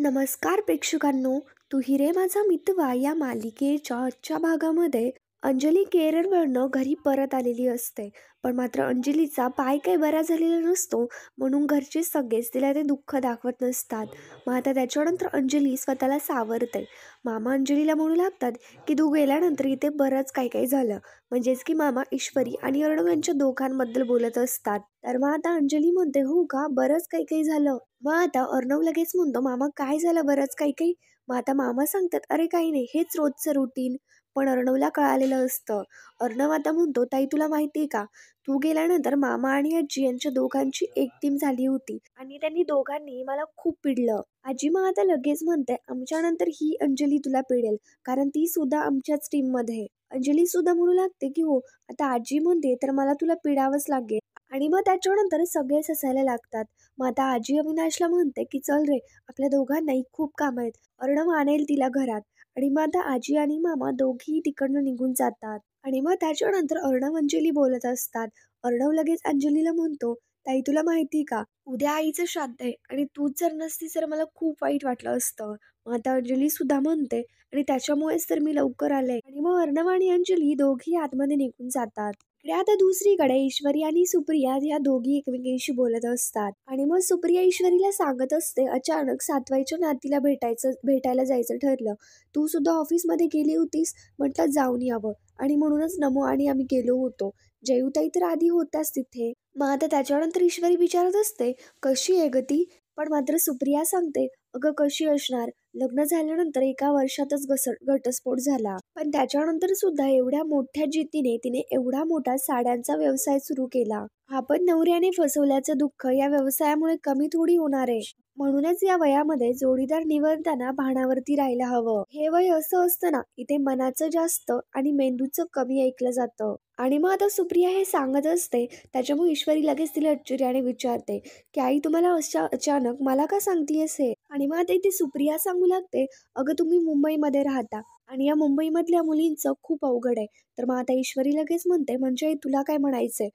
नमस्कार प्रेक्षकांनो, तू हिरे माझा मितवा या मालिकेच्या आजच्या भागामध्ये अंजली केरळवरनं घरी परत आलेली असते. पण मात्र अंजलीचा पाय काही बरा झालेला नसतो, म्हणून घरचे सगळेच तिला ते दुःख दाखवत नसतात. मग आता त्याच्यानंतर अंजली स्वतःला सावरते. मामा अंजलीला म्हणू लागतात की तू गेल्यानंतर इथे बरंच काही काही झालं. म्हणजेच की मामा ईश्वरी आणि अर्णव यांच्या दोघांबद्दल बोलत असतात. तर मग आता अंजली म्हणते, हो का, बरंच काही काही झालं. मग आता अर्णव लगेच म्हणतो, मामा काय झालं बरंच काही काही. मग आता मामा सांगतात, अरे काही नाही, हेच रोजचं रुटीन. पण अर्णवला कळालेलं असतं. अर्णव आता म्हणतो, ताई तुला माहिती आहे का, तू गेल्यानंतर मामा आणि आजी यांच्या दोघांची एक टीम झाली होती आणि त्यांनी दोघांनी मला खूप पिडलं. आजी मग आता लगेच म्हणते, आमच्यानंतर ही अंजली तुला पिडेल, कारण ती सुद्धा आमच्याच टीम मध्ये आहे. अंजली सुद्धा म्हणू लागते की हो, आता आजी म्हणते तर मला तुला पिडावंच लागेल. आणि मग त्याच्यानंतर सगळेच हसायला लागतात. मग आता आजी अविनाशला म्हणते की चल रे, आपल्या दोघांनाही खूप काम आहेत, अर्णव आणेल तिला घरात. आणि मग आता आजी आणि मामा दोघेही तिकडनं निघून जातात. आणि मग त्याच्यानंतर अर्णव अंजली बोलत असतात. अर्णव लगेच अंजलीला म्हणतो, ताई तुला माहिती का, उद्या आईचं श्राद्ध आहे आणि तूच जर नसतीस तर मला खूप वाईट वाटलं असतं. मग आता अंजली सुद्धा म्हणते, आणि त्याच्यामुळेच तर मी लवकर आले. आणि मग अर्णव आणि अंजली दोघी आतमध्ये निघून जातात. इकडे आता दुसरीकडे ईश्वरी आणि सुप्रिया ह्या दोघी एकमेकींशी बोलत असतात. आणि मग सुप्रिया ईश्वरीला सांगत असते, अचानक सातवाईच्या नातीला भेटायला जायचं ठरलं. तू सुद्धा ऑफिसमध्ये गेली होतीस, म्हटलं जाऊन यावं, आणि म्हणूनच नमो आणि आम्ही गेलो होतो. जयूताई तर आधी होत्याच तिथे. मग आता त्याच्यानंतर ईश्वरी विचारत असते, कशी आहे ग ती. पण मात्र सुप्रिया सांगते, अगं कशी असणार, लग्न झाल्यानंतर एका वर्षातच घटस्फोट झाला. पण त्याच्यानंतर सुद्धा एवढ्या मोठ्या जिद्दीने तिने एवढा मोठा साड्यांचा व्यवसाय सुरू केला. आपण नवऱ्याने फसवल्याचं दुःख या व्यवसायामुळे कमी थोडी होणार आहे. म्हणूनच या वयामध्ये जोडीदार निवडताना भानावरती राहायला हवं. हे वय असं असतं ना, इथे मनाचं जास्त आणि मेंदूचं कमी ऐकलं जातं. आणि मग आता सुप्रिया हे सांगत असते, त्याच्यामुळे ईश्वरी लगेच तिला आश्चर्याने विचारते की आई तुम्हाला अचानक मला का सांगतेयस हे. आणि मग आता इथे सुप्रिया सांगू लागते, अगं तुम्ही मुंबईमध्ये राहता आणि या मुंबईमधल्या मुलींचं खूप अवघड आहे. तर मग आता ईश्वरी लगेच म्हणते, म्हणजे तुला काय म्हणायचंय,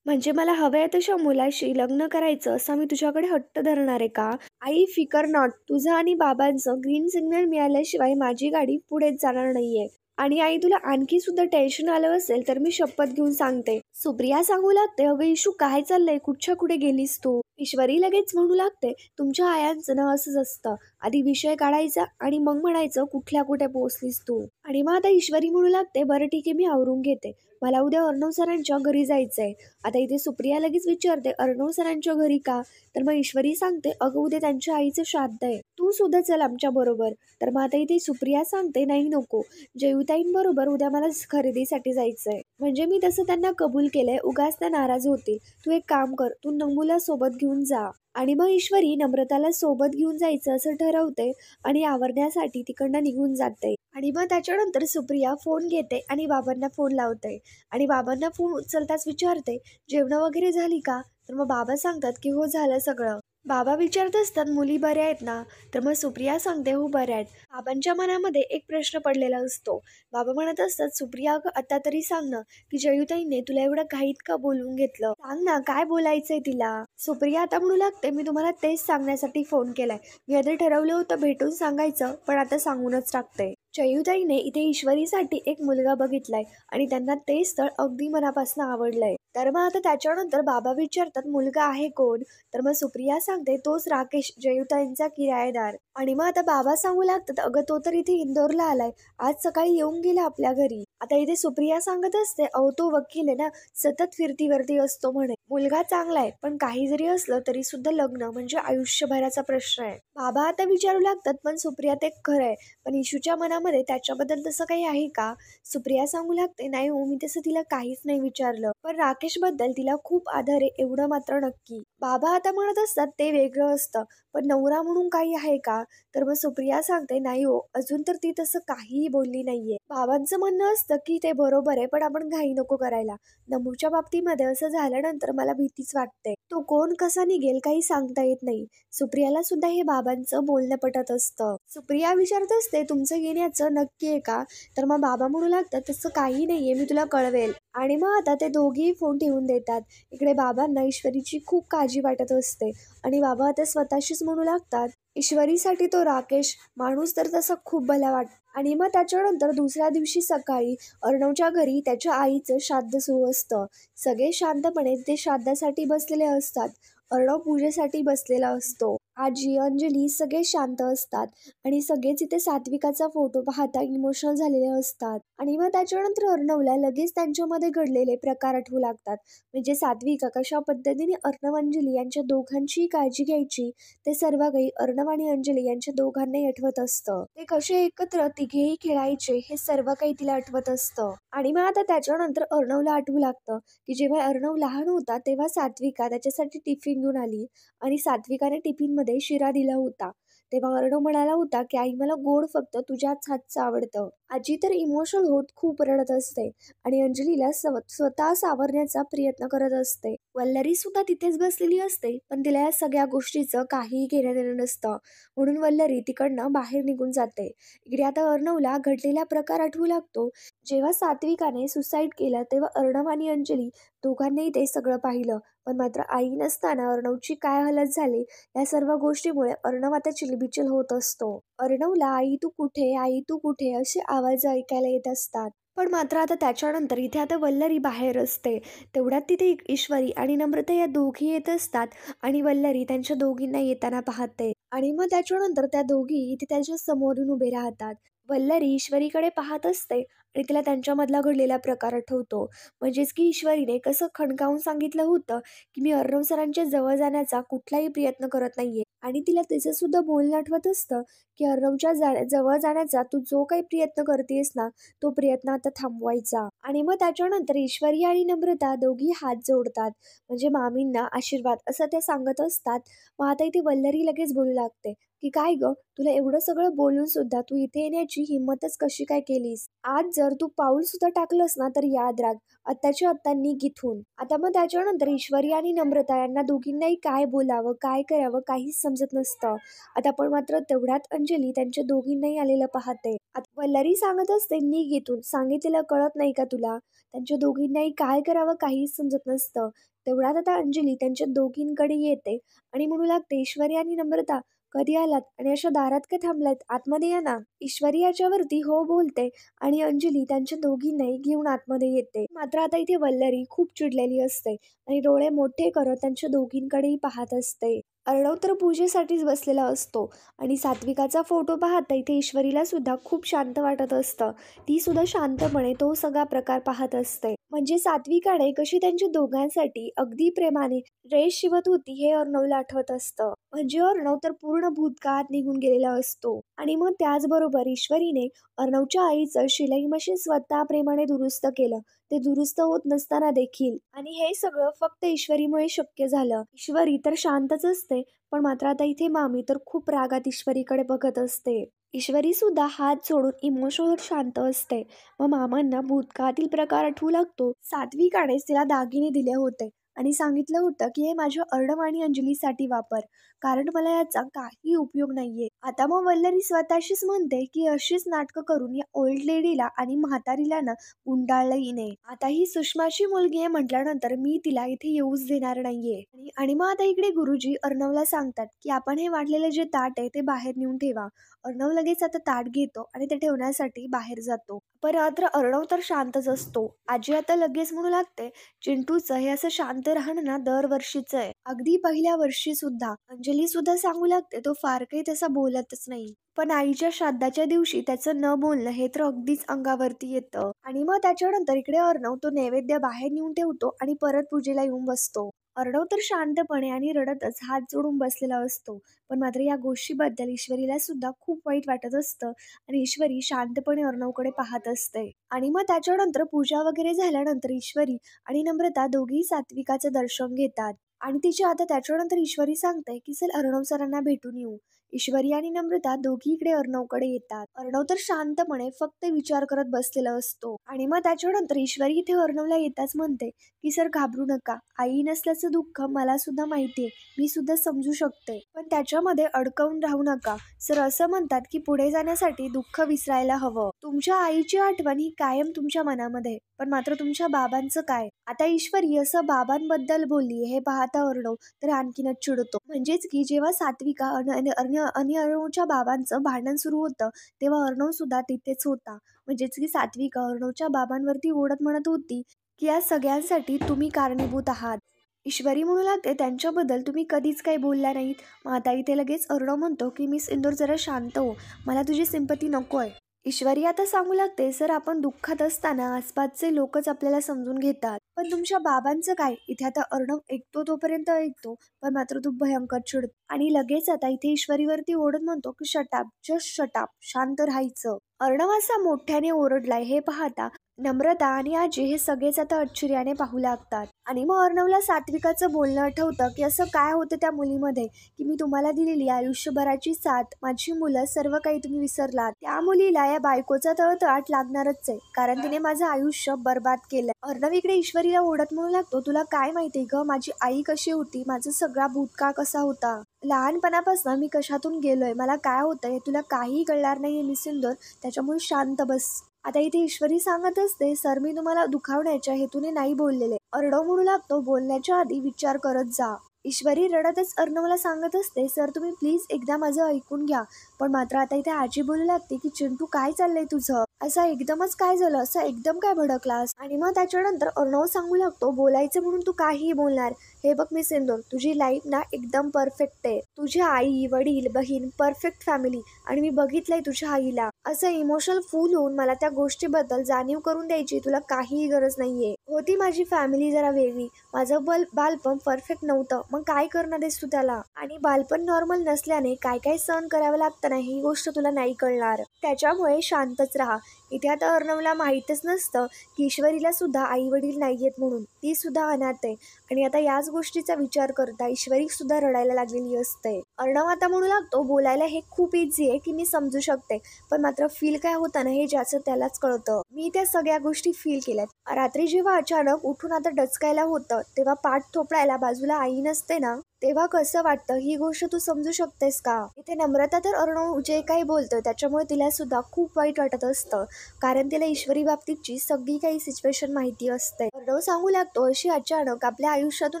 म्हणजे मला हव्या तशा मुलाशी लग्न करायचं असं मी तुझ्याकडे हट्ट धरणार आहे का. आई फिकर नॉट, तुझं आणि बाबांचं ग्रीन सिग्नल मिळाल्याशिवाय माझी गाडी पुढेच जाणार नाहीये. आणि आई तुला आणखी सुद्धा टेन्शन आलं असेल तर मी शपथ घेऊन सांगते. सुप्रिया सांगू लागते, अगं इशू काय चाललंय, कुठच्या कुठे गेलीस तू. ईश्वरी लगेच म्हणू लागते, तुमच्या आयांचं ना असंच असतं, आधी विषय काढायचा आणि मग म्हणायचं कुठल्या कुठे पोहोचलीस तू. आणि मग आता ईश्वरी म्हणू लागते, बरं ठीक आहे, मी आवरून घेते, मला उद्या अर्णव सरांच्या घरी जायचंय. आता इथे सुप्रिया लगेच विचारते, अर्णव सरांच्या घरी का. तर मग ईश्वरी सांगते, अगं उद्या त्यांच्या आईचं श्राद्ध आहे, तू सुद्धा चल आमच्या बरोबर. तर मग आता इथे सुप्रिया सांगते, नाही नको, जयूताईंबरोबर उद्या मला खरेदीसाठी जायचंय. म्हणजे मी तसं त्यांना कबूल केलंय, उगाच त्या नाराज होतील. तू एक काम कर, तू नमूला सोबत घेऊन जा. आणि मग ईश्वरी नम्रताला सोबत घेऊन जायचं असं ठरवते आणि आवरण्यासाठी तिकडनं निघून जाते. आणि मग त्याच्यानंतर सुप्रिया फोन घेते आणि बाबांना फोन लावते. आणि बाबांना फोन उचलताच विचारते, जेवण वगैरे झाली का. तर मग बाबा सांगतात की हो झालं सगळं. बाबा विचारत असतात, मुली बऱ्या आहेत ना. तर मग सुप्रिया सांगते, हो बऱ्या आहेत. बाबांच्या मनामध्ये एक प्रश्न पडलेला असतो. बाबा म्हणत असतात, सुप्रिया आता तरी सांग ना, की जयूताईने तुला एवढं घाईत का बोलवून घेतलं, सांग ना काय बोलायचंय तिला. सुप्रिया आता म्हणू लागते, मी तुम्हाला तेच सांगण्यासाठी फोन केलाय, मी आधी ठरवलं होतं भेटून सांगायचं, पण आता सांगूनच टाकते. जयूताईने इथे ईश्वरीसाठी एक मुलगा बघितलाय आणि त्यांना ते स्थळ अगदी मनापासून आवडलंय. तर मग आता त्याच्यानंतर बाबा विचारतात, मुलगा आहे कोण. तर मग सुप्रिया सांगते, तोच राकेश, जयूताईंचा किरायेदार. आणि मग आता बाबा सांगू लागतात, अगं तो तर इथे इंदोरला आलाय, आज सकाळी येऊन गेला आपल्या घरी. आता इथे सुप्रिया सांगत असते, अहो तो वकील आहे ना, सतत फिरती असतो म्हणे. मुलगा चांगला आहे, पण काही जरी असलं तरी सुद्धा लग्न म्हणजे आयुष्यभराचा प्रश्न आहे. बाबा आता विचारू लागतात, पण सुप्रिया ते खरं आहे, पण इशूच्या मनामध्ये त्याच्याबद्दल तसं काही आहे का. सुप्रिया सांगू लागते, नाही हो, मी तसं तिला काहीच नाही विचारलं, पण राकेश बद्दल तिला खूप आदर आहे एवढं मात्र नक्की. बाबा आता म्हणत असतात, ते वेगळं असतं, पण नवरा म्हणून काही आहे का. तर मग सुप्रिया सांगते, नाही हो, अजून तर ती तसं काहीही बोलली नाहीये. बाबांचं म्हणणं असतं की ते बरोबर आहे, पण आपण घाई नको करायला. नमूच्या बाबतीमध्ये असं झाल्यानंतर मला भीतीच वाटते, तो कोण कसा निघेल काही सांगता येत नाही. सुप्रियाला सुद्धा हे बाबांचं बोलणं पटत असतं. सुप्रिया विचारत असते, तुमचं येण्याचं नक्की आहे का. तर मग बाबा म्हणू लागतात, तसं काही नाहीये, मी तुला कळवेल. आणि मग आता ते दोघेही फोन ठेवून देतात. इकडे बाबांना ईश्वरीची खूप काळजी वाटत असते आणि बाबा आता स्वतःशीच म्हणू लागतात, ईश्वरीसाठी तो राकेश माणूस तर तसा खूप भला वाटतो. आणि मग त्याच्यानंतर दुसऱ्या दिवशी सकाळी अर्णवच्या घरी त्याच्या आईचं श्राद्ध सुरू असतं. सगळे शांतपणे ते श्राद्धासाठी बसलेले असतात. अर्णव पूजेसाठी बसलेला असतो. आजी, अंजली सगळे शांत असतात आणि सगळेच इथे सात्विकाचा फोटो पाहता इमोशनल झालेले असतात. आणि मग त्याच्यानंतर अर्णवला लगेच त्यांच्यामध्ये घडलेले प्रकार आठवू लागतात. म्हणजे सात्विका कशा पद्धतीने अर्णव अंजली यांच्या दोघांची काळजी घ्यायची, ते सर्व काही अर्णव आणि अंजली यांच्या दोघांनाही आठवत असतं. ते कसे एकत्र तिघेही खेळायचे हे सर्व काही तिला आठवत असतं. आणि मग आता त्याच्यानंतर अर्णवला आठवू लागतं की जेव्हा अर्णव लहान होता तेव्हा सात्विका त्याच्यासाठी टिफिन घेऊन आली आणि सात्विकाने टिफिनमध्ये शिरा दिला होता. तेव्हा अर्णव म्हणाला होता की आई, मला गोड फक्त तुझ्याच हातचं आवडतं. आजी तर इमोशनल होत खूप रडत असते आणि अंजलीला स्वतः सावरण्याचा प्रयत्न करत असते. वल्लरी सुद्धा तिथेच बसलेली असते, पण तिला या सगळ्या गोष्टीचं काहीही घेणं देणं नसतं. म्हणून वल्लरी तिकडनं बाहेर निघून जाते. इकडे आता अर्णवला घडलेला प्रकार आठवू लागतो. जेव्हा सात्विकाने सुसाईड केलं तेव्हा अर्णव आणि अंजली दोघांनीही ते सगळं पाहिलं. पण मात्र आई नसताना अर्णवची काय हालत झाली, या सर्व गोष्टीमुळे अर्णव आता चिलबिचल होत असतो. अर्णवला आई तू कुठे, आई तू कुठे असे आवाज ऐकायला येत असतात. पण मात्र आता त्याच्यानंतर इथे आता वल्लरी बाहेर असते. तेवढ्यात तिथे ईश्वरी आणि नम्रता या दोघी येत असतात आणि वल्लरी त्यांच्या दोघींना येताना पाहते. आणि मग त्याच्यानंतर त्या दोघी इथे त्याच्या समोरून उभे राहतात. वल्लरी ईश्वरीकडे पाहत असते आणि तिला त्यांच्यामधला घडलेला प्रकार आठवतो. म्हणजेच की ईश्वरीने कसं खणकावून सांगितलं होतं की मी अर्णव सरांच्या जवळ जाण्याचा कुठलाही प्रयत्न करत नाहीये. आणि तिला त्याचं सुद्धा बोलणं आठवत असतं की अर्णवच्या जवळ जाण्याचा तू जो काही प्रयत्न करतेस ना, तो प्रयत्न आता थांबवायचा. आणि मग त्याच्यानंतर ईश्वरी आणि नम्रता दोघी हात जोडतात, म्हणजे मामींना आशीर्वाद असं त्या सांगत असतात. मग आता इथे वल्लरी लगेच बोलू लागते की काय ग, तुला एवढं सगळं बोलून सुद्धा तू इथे येण्याची हिंमतच कशी काय केलीस? आज जर तू पाऊल सुद्धा टाकलंस ना तर याद राख, आत्ताच्या आत्ता निघ इथून. आता मग त्याच्यानंतर ईश्वरी आणि नम्रता यांना दोघींनाही काय बोलावं काय करावं काहीच समजत नसतं. आता पण मात्र तेवढ्यात अंजली त्यांच्या दोघींनाही आलेलं पाहते. आता वल्लरी सांगत असते निघ इथून, सांगितलेलं कळत नाही का तुला? त्यांच्या दोघींनाही काय करावं काहीच समजत नसतं. तेवढ्यात आता अंजली त्यांच्या दोघींकडे येते आणि म्हणू लागते, ईश्वरी आणि नम्रता कधी आलात आणि अशा दारात का थांबलात, आतमध्ये या ना. ईश्वरी याच्यावरती हो बोलते आणि अंजली त्यांच्या दोघींनाही घेऊन आतमध्ये येते. मात्र आता इथे वल्लरी खूप चिडलेली असते आणि डोळे मोठे करत त्यांच्या दोघींकडेही पाहत असते. अर्णव तर पूजेसाठीच बसलेला असतो आणि सात्विकाचा फोटो पाहता इथे ईश्वरीला सुद्धा खूप शांत वाटत असतं. ती सुद्धा शांतपणे तो सगळा प्रकार पाहत असते. म्हणजे सात्विकाने कशी त्यांच्या दोघांसाठी अगदी प्रेमाने ड्रेस शिवत होती हे अर्णवला आठवत असतं. म्हणजे अर्णव तर पूर्ण भूतकाळात निघून गेलेला असतो. आणि मग त्याचबरोबर ईश्वरीने अर्णवच्या आईचं शिलाई मशीन स्वतः प्रेमाने दुरुस्त केलं. ते दुरुस्त होत नसताना देखील, आणि हे सगळं फक्त ईश्वरीमुळे शक्य झालं. ईश्वरी तर शांतच असते, पण मात्र आता इथे मामी तर खूप रागात ईश्वरीकडे बघत असते. ईश्वरी सुद्धा हात जोडून इमोशनल शांत असते. मग मामांना भूतकाळातील प्रकार आठवू लागतो. सात्विकानेच तिला दागिने दिले होते आणि सांगितलं होतं की हे माझ्या अर्णव आणि अंजलीसाठी वापर, कारण मला याचा काही उपयोग नाहीये. आता मग वल्लरी स्वतःशीच म्हणते की अशीच नाटकं करून या ओल्ड लेडीला आणि म्हातारीला ना गुंडाळलं हिने. आता ही सुषमाची मुलगी आहे म्हटल्यानंतर मी तिला इथे येऊच देणार नाहीये. आणि मग आता इकडे गुरुजी अर्णवला सांगतात की आपण हे वाढलेलं जे ताट आहे ते बाहेर नेऊन ठेवा. अर्णव लगेच आता ताट घेतो आणि ते ठेवण्यासाठी बाहेर जातो. पण मात्र अर्णव तर शांतच असतो. आजी आता लगेच म्हणू लागते, चिंटूचं हे असं शांत राहणं ना दरवर्षीच आहे. अगदी पहिल्या वर्षी सुद्धा. अंजली सुद्धा सांगू लागते तो फार काही तसा बोलतच नाही. पण आईच्या श्राद्धाच्या दिवशी त्याचं न बोलणं हे तर अगदीच अंगावरती येतं. आणि मग त्याच्यानंतर इकडे अर्णव तो नैवेद्य बाहेर नेऊन ठेवतो आणि परत पूजेला येऊन बसतो. अर्णव तर शांतपणे आणि रडतच हात जोडून बसलेला असतो. पण मात्र या गोष्टीबद्दल ईश्वरीला सुद्धा खूप वाईट वाटत असतं आणि ईश्वरी शांतपणे अर्णवकडे पाहत असते. आणि मग त्याच्यानंतर पूजा वगैरे झाल्यानंतर ईश्वरी आणि नम्रता दोघी सात्विकाचं दर्शन घेतात. आणि तिची आता त्याच्यानंतर ईश्वरी सांगते की चल अर्णव सरांना भेटून येऊ. ईश्वरी आणि नम्रता दोघी इकडे अर्णवकडे येतात. अर्णव तर शांतपणे फक्त विचार करत बसलेला असतो आणि मग त्याच्यानंतर ईश्वरी इथे अर्णवला येताच म्हणते की सर घाबरू नका, आई नसल्याचं दुःख मला सुद्धा माहितीये, मी सुद्धा समजू शकते, पण त्याच्यामध्ये अडकवून राहू नका. सर असं म्हणतात की पुढे जाण्यासाठी दुःख विसरायला हवं. तुमच्या आईची आठवण ही कायम तुमच्या मनामध्ये, पण मात्र तुमच्या बाबांचं काय? आता ईश्वरी असं बाबांबद्दल बोलली हे पाहता अर्णव तर आणखीनच चिडतो. म्हणजेच की जेव्हा सात्विका आणि अर्णवच्या बाबांचं भांडण सुरू होतं तेव्हा अर्णव सुद्धा तिथेच होता. म्हणजेच की सात्विका अर्णवच्या बाबांवरती ओढत म्हणत होती की या सगळ्यांसाठी तुम्ही कारणीभूत आहात. ईश्वरी म्हणू लागते त्यांच्याबद्दल तुम्ही कधीच काही बोलल्या नाहीत. मग आता इथे लगेच अर्णव म्हणतो की मिस इंदोर जरा शांत हो, मला तुझी सिंपती नकोय. ईश्वरी आता सांगू लागते सर आपण दुःखात असताना आसपासचे लोकच आपल्याला समजून घेतात, पण तुमच्या बाबांचं काय? इथे आता अर्णव ऐकतो तोपर्यंत ऐकतो, पण मात्र तू भयंकर चिडतो आणि लगेच आता इथे ईश्वरीवरती ओढत म्हणतो की शटाप, जस्ट शटाप, शांत राहायचं. अर्णव असा मोठ्याने ओरडलाय हे पाहता नम्रता आणि आजी हे सगळेच आता आश्चर्याने पाहू लागतात आणि मग अर्णवला सात्विकाचं बोलणं आठवतं की असं काय होतं त्या मुलीमध्ये की मी तुम्हाला दिलेली आयुष्यभराची साथ, माझी मुलं, सर्व काही तुम्ही विसरलात. त्या मुलीला या बायकोचा तळतळाट लागणारच आहे, कारण तिने माझं आयुष्य बर्बाद केलंय. अर्णव इकडे ईश्वरीला ओढत म्हणू लागतो तुला काय माहितीये ग, माझी आई कशी होती, माझा सगळा भूतकाळ कसा होता, लहानपणापासून मी कशातून गेलोय, मला काय होतंय तुला काही कळणार नाहीये मिस इंदोर, त्याच्यामुळे शांत बस. आता इथे ईश्वरी सांगत असते सर मी तुम्हाला दुखावण्याच्या हेतूने नाही बोललेले. अर्णव म्हणू लागतो बोलण्याच्या आधी विचार करत जा. ईश्वरी रडतच अर्णवला सांगत असते सर तुम्ही प्लीज एकदा माझं ऐकून घ्या. पण मात्र आता इथे आजी बोलू लागते की चिंटू काय चाललंय तुझं, असं एकदमच काय झालं, असं एकदम काय भडकलास. आणि मग त्याच्यानंतर अर्णव सांगू लागतो बोलायचं म्हणून तू काहीही बोलणार. हे बघ मिस इंदोर तुझी लाईफ ना एकदम परफेक्ट आहे, तुझी आई वडील बहीण परफेक्ट फॅमिली, आणि मी बघितलंय तुझ्या आईला. असं इमोशनल फुल होऊन मला त्या गोष्टीबद्दल जाणीव करून द्यायची तुला काहीही गरज नाहीये. होती माझी फॅमिली जरा वेगळी, माझं बालपण परफेक्ट नव्हतं, मग काय करणार आहेस तू त्याला, आणि बालपण नॉर्मल नसल्याने काय काय सहन करावं लागतं ना ही गोष्ट तुला नाही कळणार, त्याच्यामुळे शांतच राहा. इथे आता अर्णवला माहीतच नसतं की ईश्वरीला सुद्धा आई वडील नाहीयेत म्हणून, ती सुद्धा अनाथ आहे. आणि आता याच गोष्टीचा विचार करता ईश्वरी सुद्धा रडायला लागलेली असते. अर्णव आता म्हणू लागतो बोलायला हे खूप इझी आहे की मी समजू शकते, पण मात्र फील काय होतं ना हे ज्याचं त्यालाच कळतं. मी त्या सगळ्या गोष्टी फील केल्यात. रात्री जेव्हा अचानक उठून आता डचकायला होतं तेव्हा पाठ थोपडायला बाजूला आई नसते ना, तेव्हा कसं वाटतं ही गोष्ट तू समजू शकतेस का. इथे नम्रता तर अर्णव जे काही बोलतोय त्याच्यामुळे तिला सुद्धा खूप वाईट वाटत असतं, कारण तिला ईश्वरी बाबतीतची सगळी काही सिच्युएशन माहिती असते. अर्णव सांगू लागतो अशी अचानक आपल्या आयुष्यातून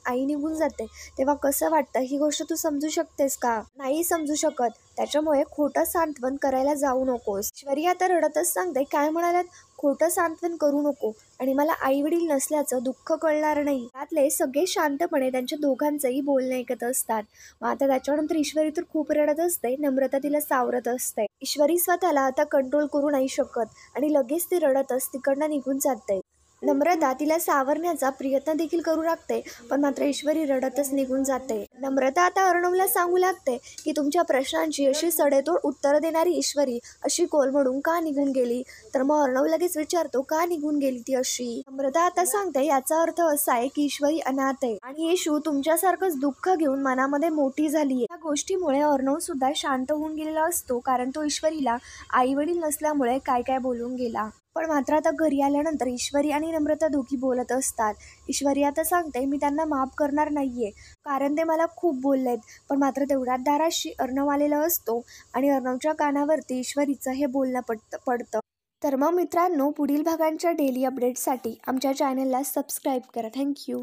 आई निघून जाते तेव्हा कसं वाटतं ही गोष्ट तू समजू शकतेस का. नाही समजू शकत, त्याच्यामुळे खोटं सांत्वन करायला जाऊ नकोस. ईश्वरी आता रडतच सांगते काय म्हणालात, खोटं सांत्वन करू नको आणि मला आई वडील नसल्याचं दुःख कळणार नाही. त्यातले सगळे शांतपणे त्यांच्या दोघांचंही बोलणं ऐकत असतात. मग आता त्याच्यानंतर ईश्वरी तर खूप रडत असते, नम्रता तिला सावरत असते. ईश्वरी स्वतःला आता कंट्रोल करू नाही शकत आणि लगेच ती रडतच तिकडनं निघून जाते. नम्रता तिला सावरण्याचा प्रयत्न देखील करू लागते, पण मात्र ईश्वरी रडतच निघून जाते. नम्रता आता अर्णवला सांगू लागते की तुमच्या प्रश्नांची अशी सडेतोड उत्तर देणारी ईश्वरी अशी कोलमडून का निघून गेली. तर मग अर्णव लगेच विचारतो का निघून गेली ती अशी. नम्रता आता सांगते याचा अर्थ असा आहे की ईश्वरी अनाथ आहे आणि येशू तुमच्यासारखंच दुःख घेऊन मनामध्ये मोठी झालीये. या गोष्टीमुळे अर्णव सुद्धा शांत होऊन गेलेला असतो, कारण तो ईश्वरीला आई वडील नसल्यामुळे काय काय बोलून गेला. पण मात्र आता घरी आल्यानंतर ईश्वरी आणि नम्रता दोघी बोलत असतात. ईश्वरी आता सांगते मी त्यांना माफ करणार नाहीये, कारण ते मला खूप बोललेत. पण मात्र तेवढ्यात दाराशी अर्णव आलेला असतो आणि अर्णवच्या कानावरती ईश्वरीचं हे बोलणं पडतं. तर मग मित्रांनो पुढील भागांच्या डेली अपडेटसाठी आमच्या चॅनलला सबस्क्राईब करा. थँक्यू.